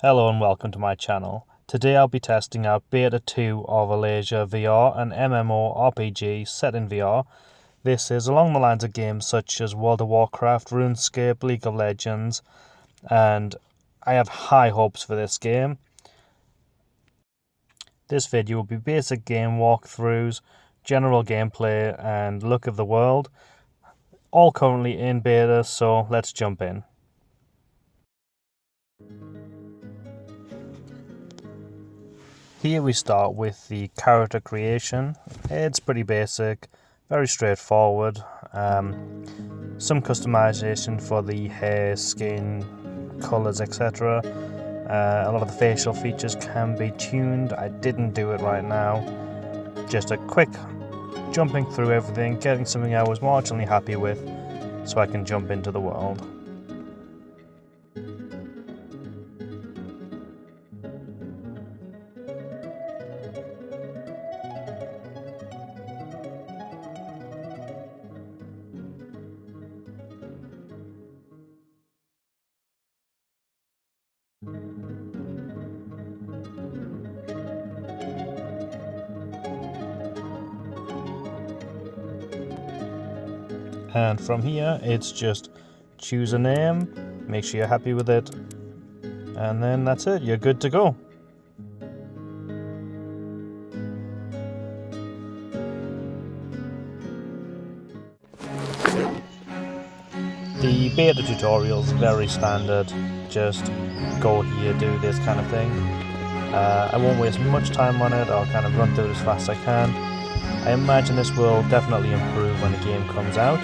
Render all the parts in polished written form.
Hello and welcome to my channel. Today I'll be testing out Beta 2 of Ilysia VR, an mmorpg set in VR. This is along the lines of games such as World of Warcraft, RuneScape, League of Legends, and I have high hopes for this game. This video will be basic game walkthroughs, general gameplay and look of the world, all currently in beta, so let's jump in. Here we start with the character creation. It's pretty basic, very straightforward. Some customization for the hair, skin, colours, etc. A lot of the facial features can be tuned. I didn't do it right now. Just a quick jumping through everything, getting something I was marginally happy with so I can jump into the world. And from here, it's just choose a name, make sure you're happy with it, and then that's it, you're good to go. The beta tutorial is very standard, just go here, do this kind of thing. I won't waste much time on it, I'll kind of run through it as fast as I can. I imagine this will definitely improve when the game comes out,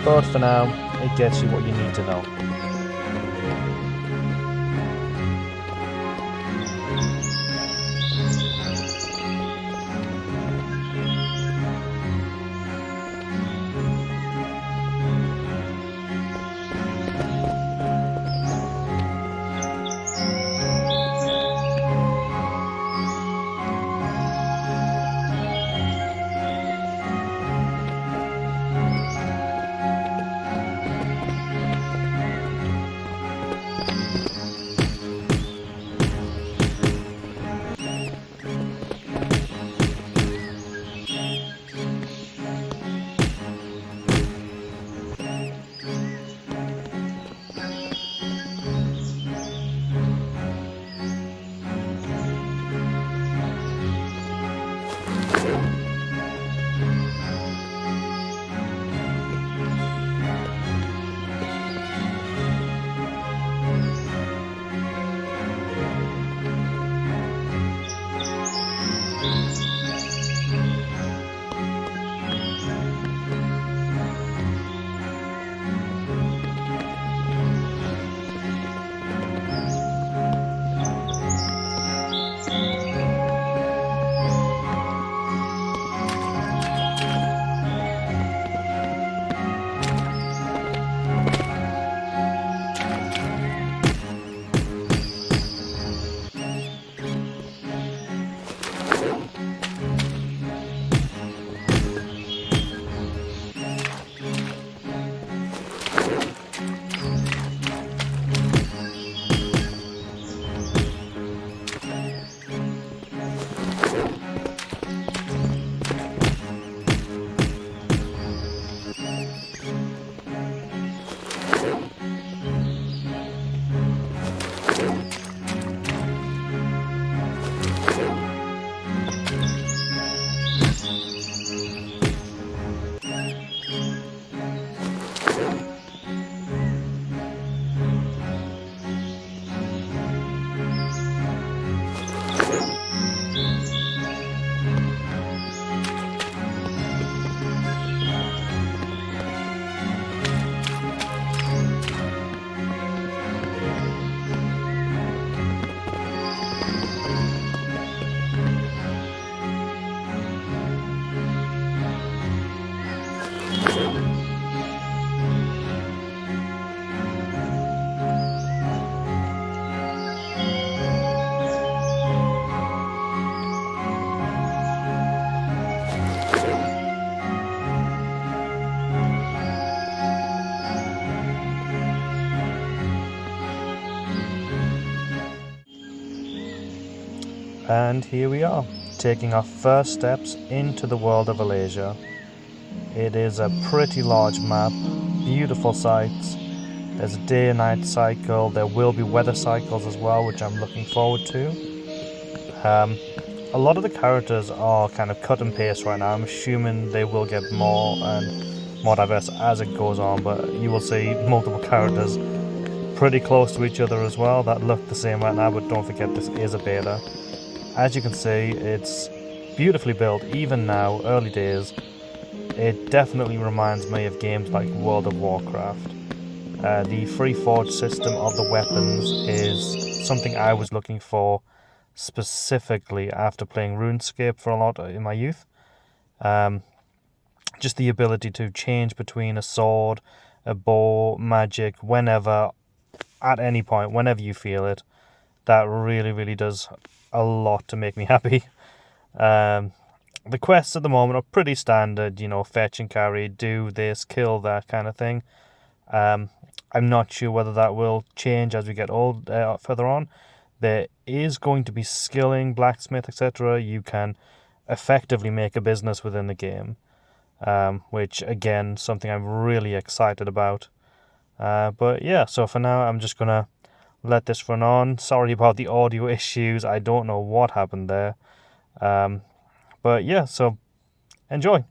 but for now, it gets you what you need to know. And here we are, taking our first steps into the world of Ilysia. It is a pretty large map, beautiful sights. There's a day and night cycle, there will be weather cycles as well, which I'm looking forward to. A lot of the characters are kind of cut and paste right now. I'm assuming they will get more and more diverse as it goes on, but you will see multiple characters pretty close to each other as well that look the same right now, but don't forget this is a beta. As you can see, it's beautifully built even now, early days. It definitely reminds me of games like World of Warcraft. The free forge system of the weapons is something I was looking for specifically after playing RuneScape for a lot in my youth. Just the ability to change between a sword, a bow, magic, whenever, at any point, whenever you feel it. That really does a lot to make me happy. The quests at the moment are pretty standard, fetch and carry, do this, kill that kind of thing. I'm not sure whether that will change as we get further on. There is going to be skilling, blacksmith, etc. You can effectively make a business within the game, which again, something I'm really excited about. But yeah, so for now, I'm just going to let this run on. Sorry about the audio issues. I don't know what happened there. But yeah, so enjoy.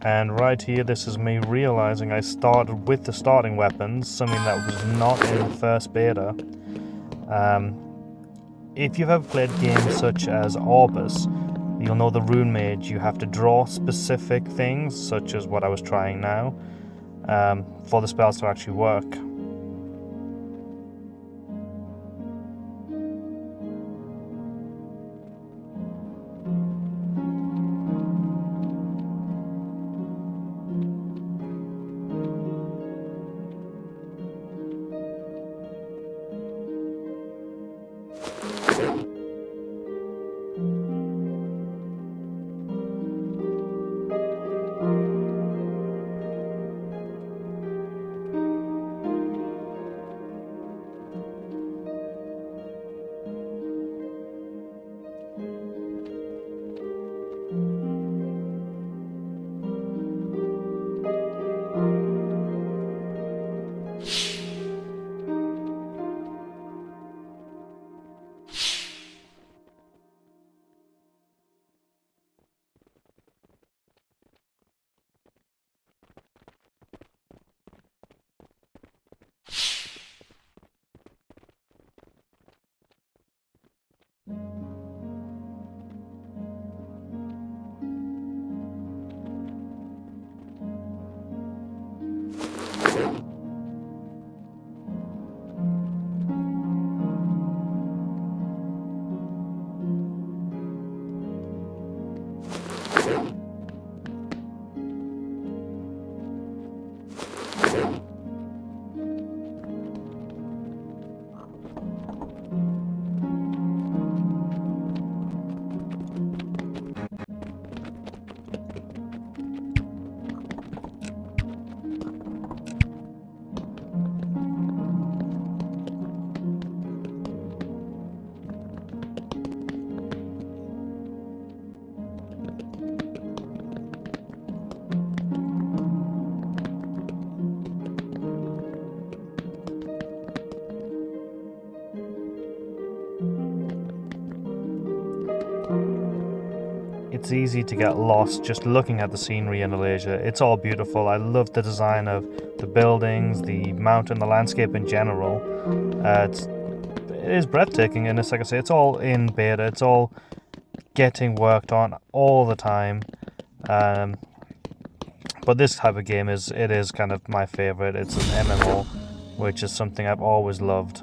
And right here, this is me realizing I started with the starting weapons, something that was not in the first beta. If you've ever played games such as Orbus, you'll know the rune mage, you have to draw specific things, such as what I was trying now, for the spells to actually work. it's easy to get lost just looking at the scenery in Ilysia. It's all beautiful. I love the design of the buildings, the mountain, the landscape in general. It is breathtaking, and it's like I say, it's all in beta. It's all getting worked on all the time. But this type of game is kind of my favorite. It's an MMO, which is something I've always loved.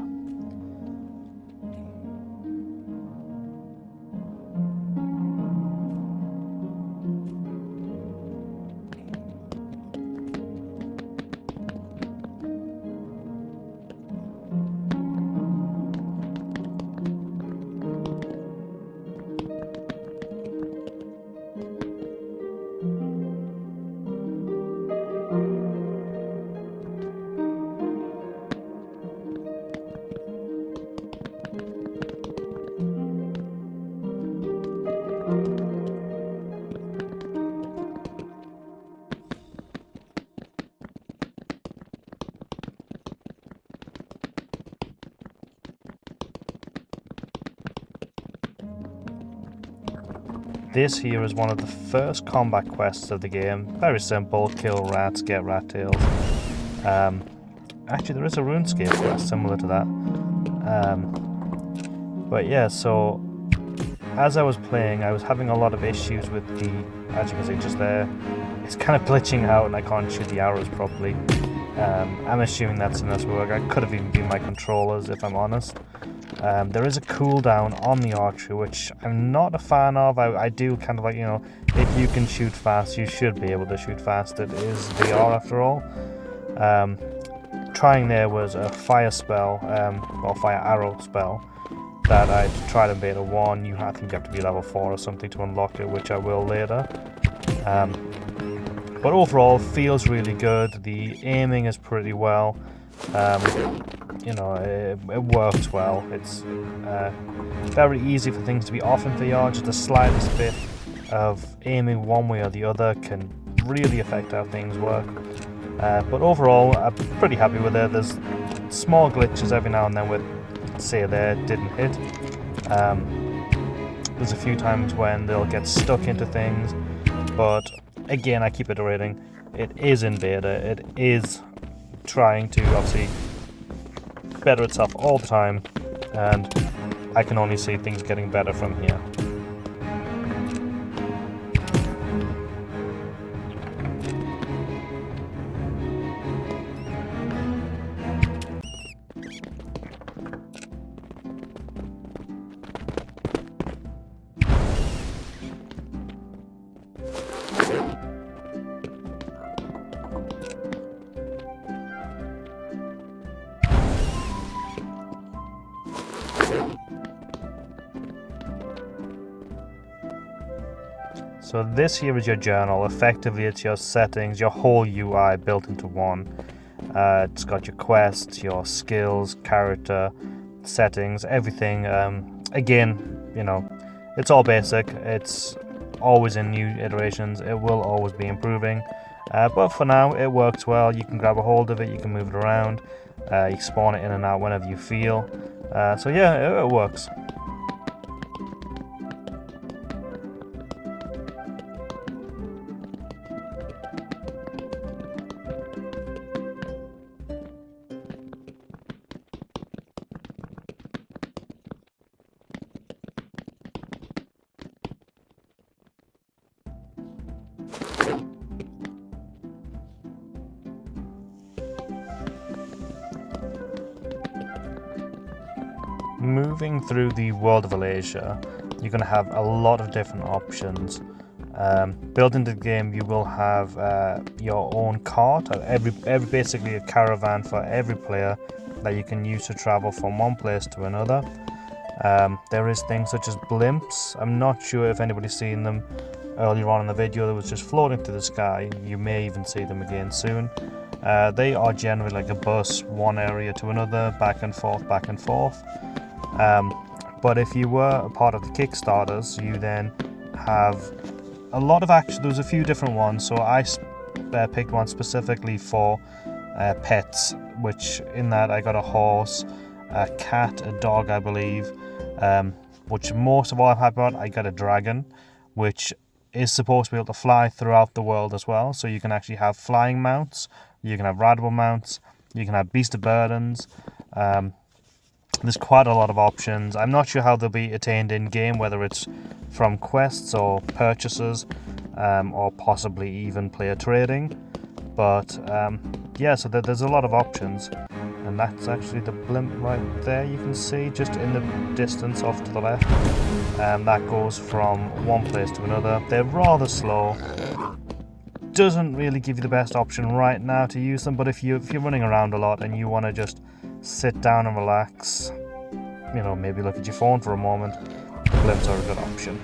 This here is one of the first combat quests of the game. Very simple, kill rats, get rat tails. Actually, there is a RuneScape quest similar to that. But yeah, so as I was playing, I was having a lot of issues with the, as you can see just there, it's kind of glitching out and I can't shoot the arrows properly. I'm assuming that's enough to work. It could have even been my controllers, if I'm honest. There is a cooldown on the archery, which I'm not a fan of. I do kind of like, you know, if you can shoot fast, you should be able to shoot fast. It is VR after all. Trying there was a fire spell, or fire arrow spell, that I tried in beta 1. I think you have to be level 4 or something to unlock it, which I will later. But overall, feels really good. The aiming is pretty well. You know, it works well. It's very easy for things to be off in VR. Just the slightest bit of aiming one way or the other can really affect how things work. But overall, I'm pretty happy with it. There's small glitches every now and then with, say there, didn't hit. There's a few times when they'll get stuck into things, but again, I keep iterating. It is in beta. It is trying to obviously better itself all the time, and I can only see things getting better from here. So this here is your journal. Effectively, it's your settings, your whole UI built into one. It's got your quests, your skills, character, settings, everything. Again, you know, it's all basic. It's always in new iterations. It will always be improving. But for now, it works well. You can grab a hold of it. You can move it around. You can spawn it in and out whenever you feel. So yeah, it works. Moving through the world of Ilysia, you're going to have a lot of different options. Built into the game, you will have your own cart, every basically a caravan for every player that you can use to travel from one place to another. There is things such as blimps. I'm not sure if anybody's seen them earlier on in the video. That was just floating through the sky. You may even see them again soon. They are generally like a bus, one area to another, back and forth, back and forth. But if you were a part of the Kickstarters, you then have a lot of action. There's a few different ones, so I picked one specifically for pets, which in that I got a horse, a cat, a dog, I believe, which most of all I'm happy about. I got a dragon, which is supposed to be able to fly throughout the world as well. So you can actually have flying mounts, you can have rideable mounts, you can have beast of burdens. There's quite a lot of options. I'm not sure how they'll be attained in game, whether it's from quests or purchases, or possibly even player trading. But yeah, so there's a lot of options, and that's actually the blimp right there. You can see just in the distance off to the left. That goes from one place to another. They're rather slow. Doesn't really give you the best option right now to use them, but if you're running around a lot and you want to just sit down and relax, you know, maybe look at your phone for a moment, the blimps are a good option.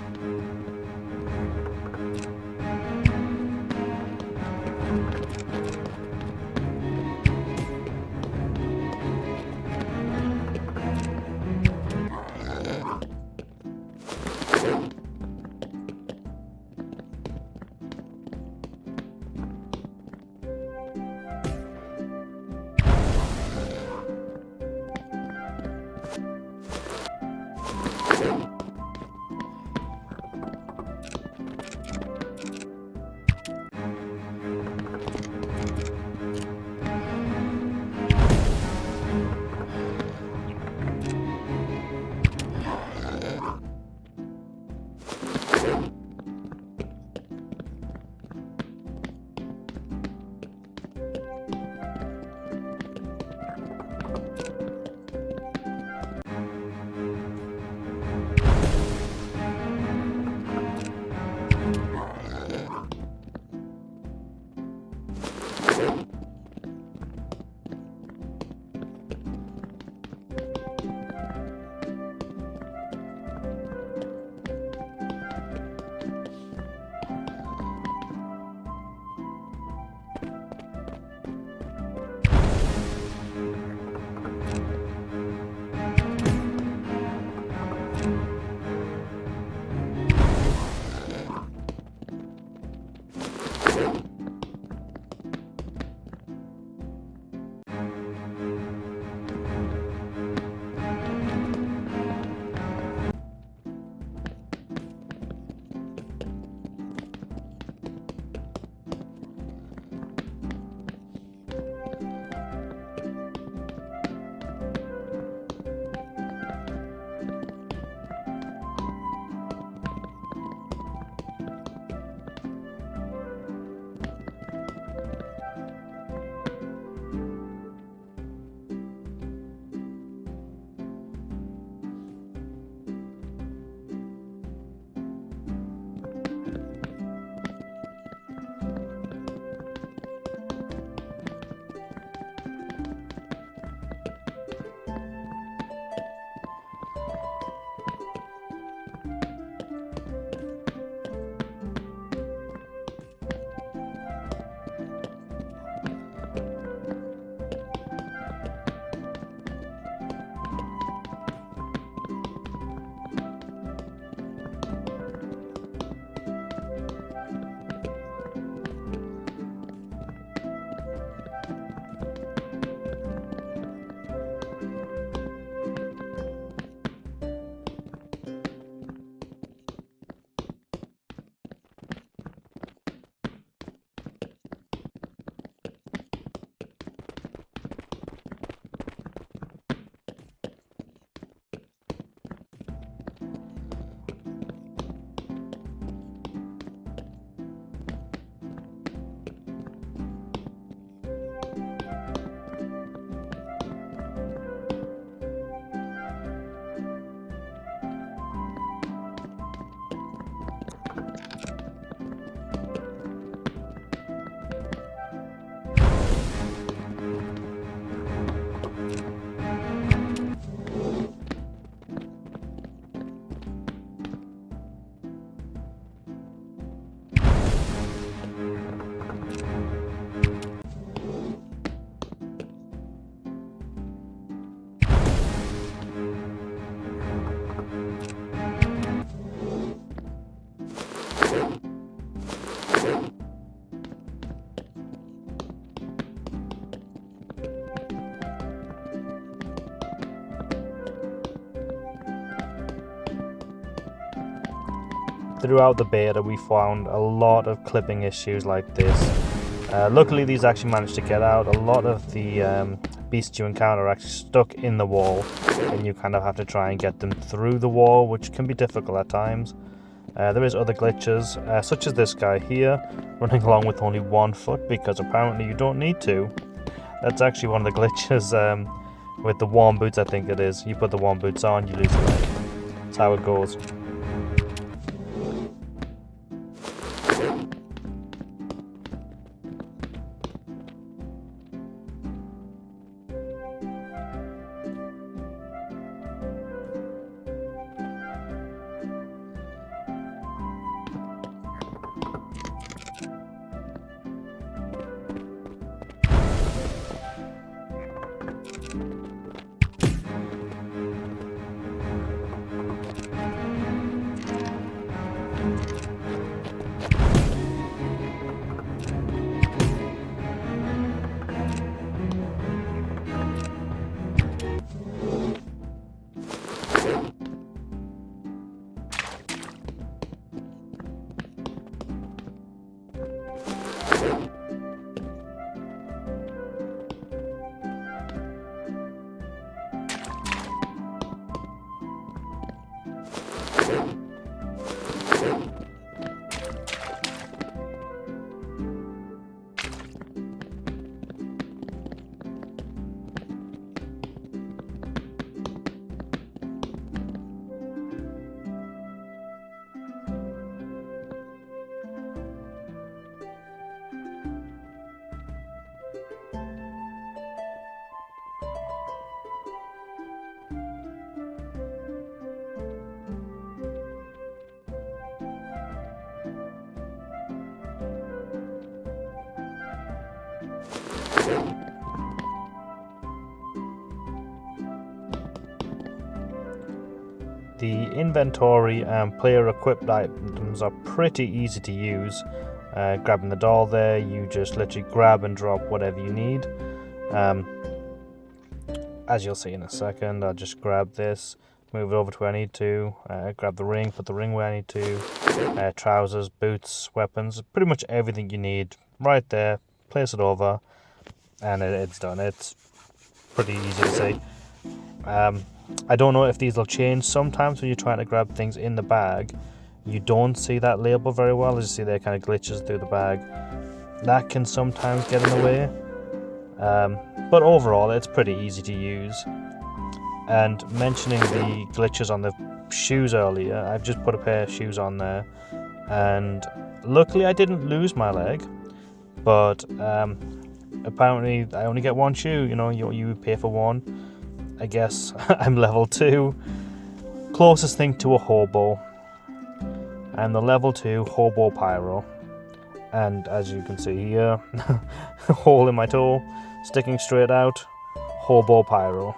throughout the beta we found a lot of clipping issues like this. Luckily these actually managed to get out. A lot of the beasts you encounter are actually stuck in the wall, and you kind of have to try and get them through the wall, which can be difficult at times. There is other glitches, such as this guy here, running along with only 1 foot, because apparently you don't need to. That's actually one of the glitches with the warm boots, I think it is. You put the warm boots on, you lose a leg. That's how it goes. The inventory and player equipped items are pretty easy to use. Grabbing the doll there, you just literally grab and drop whatever you need. As you'll see in a second, I'll just grab this, move it over to where I need to, grab the ring, put the ring where I need to, trousers, boots, weapons, pretty much everything you need right there, place it over, and it's done. It's pretty easy to see. I don't know if these will change. Sometimes when you're trying to grab things in the bag, you don't see that label very well. As you see, there kind of glitches through the bag. That can sometimes get in the way. But overall, it's pretty easy to use. And mentioning the glitches on the shoes earlier, I've just put a pair of shoes on there. And luckily I didn't lose my leg. But apparently I only get 1 shoe. You know, you pay for 1. I guess I'm level 2, closest thing to a hobo, and the level 2 hobo pyro. And as you can see here, hole in my toe, sticking straight out, hobo pyro.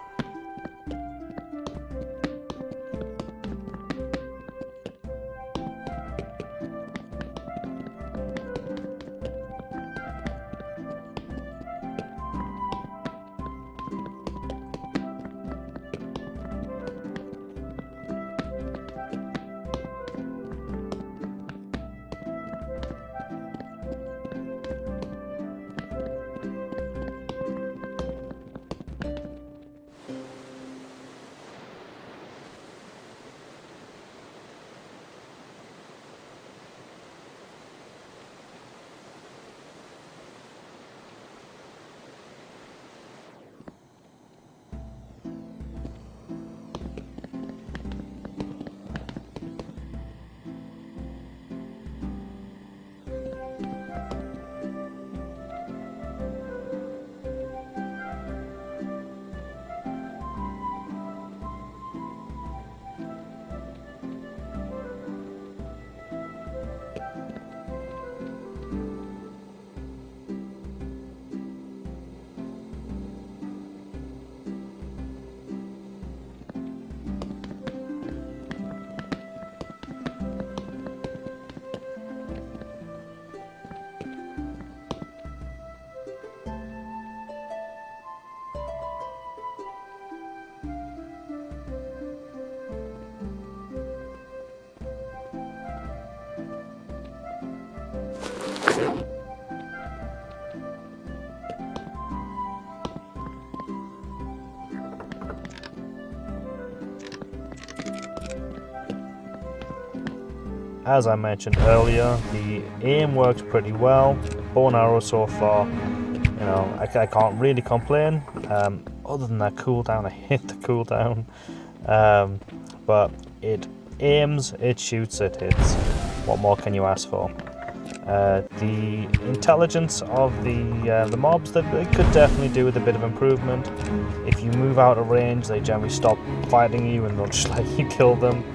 as I mentioned earlier, the aim works pretty well. Bow and arrow so far, you know, I can't really complain. Other than that cooldown, I hate the cooldown. But it aims, it shoots, it hits. What more can you ask for? The intelligence of the mobs, that it could definitely do with a bit of improvement. If you move out of range, they generally stop fighting you and they'll just let you kill them.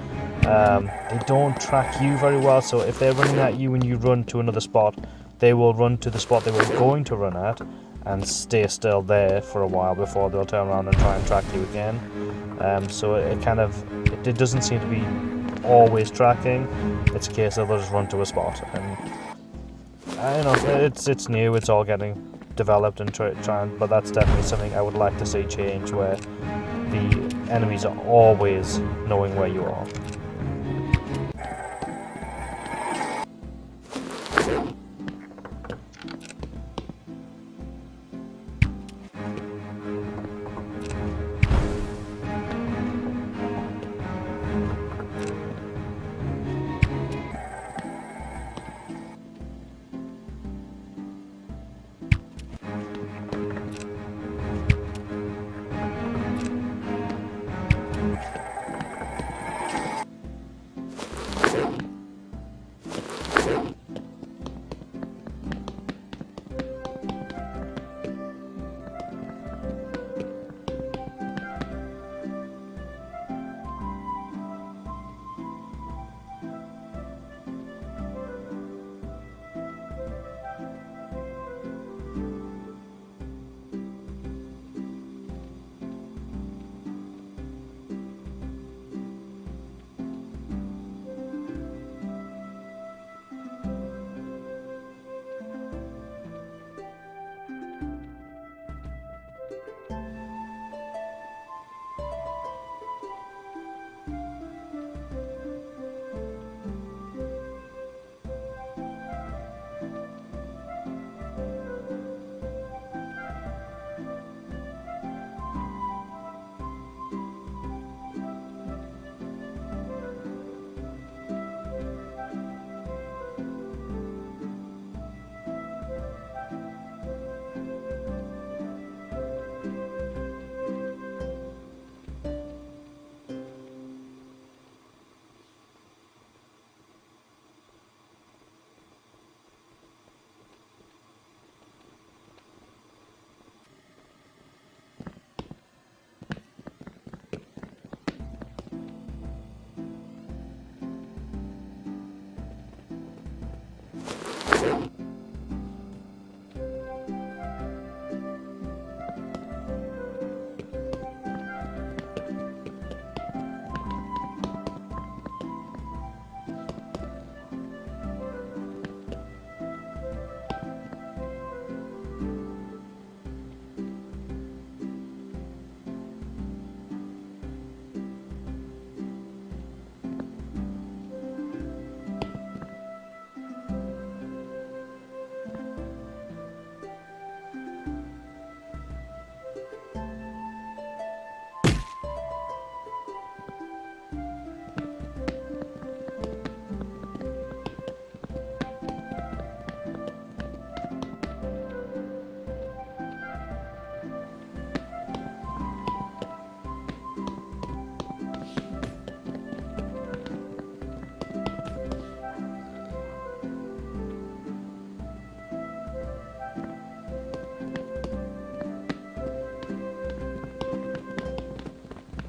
They don't track you very well, so if they're running at you and you run to another spot, they will run to the spot they were going to run at and stay still there for a while before they'll turn around and try and track you again. So it doesn't seem to be always tracking. It's a case of they'll just run to a spot, and I don't know, it's new, it's all getting developed and trying, but that's definitely something I would like to see change, where the enemies are always knowing where you are.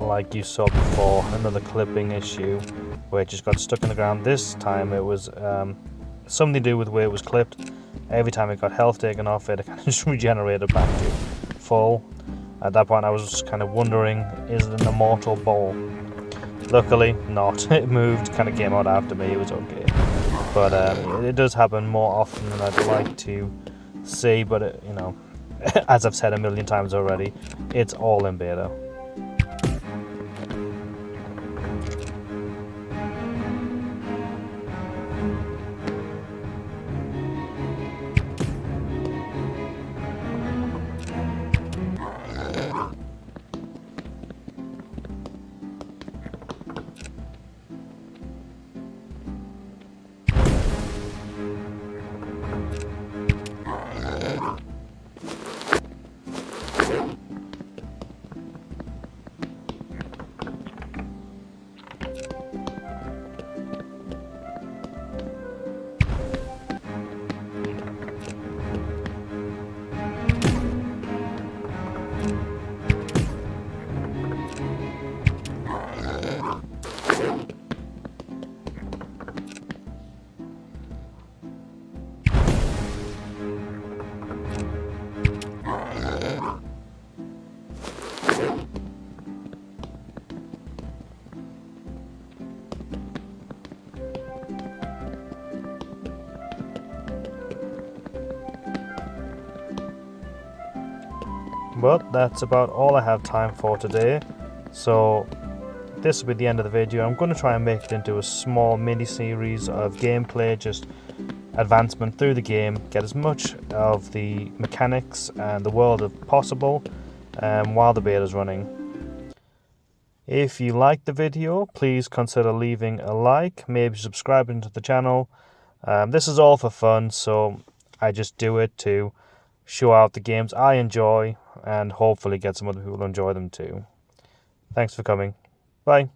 Like you saw before, another clipping issue where it just got stuck in the ground. This time it was something to do with where it was clipped. Every time it got health taken off it, kind of just regenerated back to full. At that point I was kind of wondering, is it an immortal ball? Luckily not. It moved, kind of came out after me, it was okay. But it does happen more often than I'd like to see, but it, you know, as I've said a million times already, it's all in beta. But that's about all I have time for today, so this will be the end of the video. I'm going to try and make it into a small mini series of gameplay, just advancement through the game, get as much of the mechanics and the world as possible while the beta is running. If you liked the video, please consider leaving a like, maybe subscribing to the channel. This is all for fun, so I just do it to show out the games I enjoy and hopefully get some other people to enjoy them too. Thanks for coming. Bye.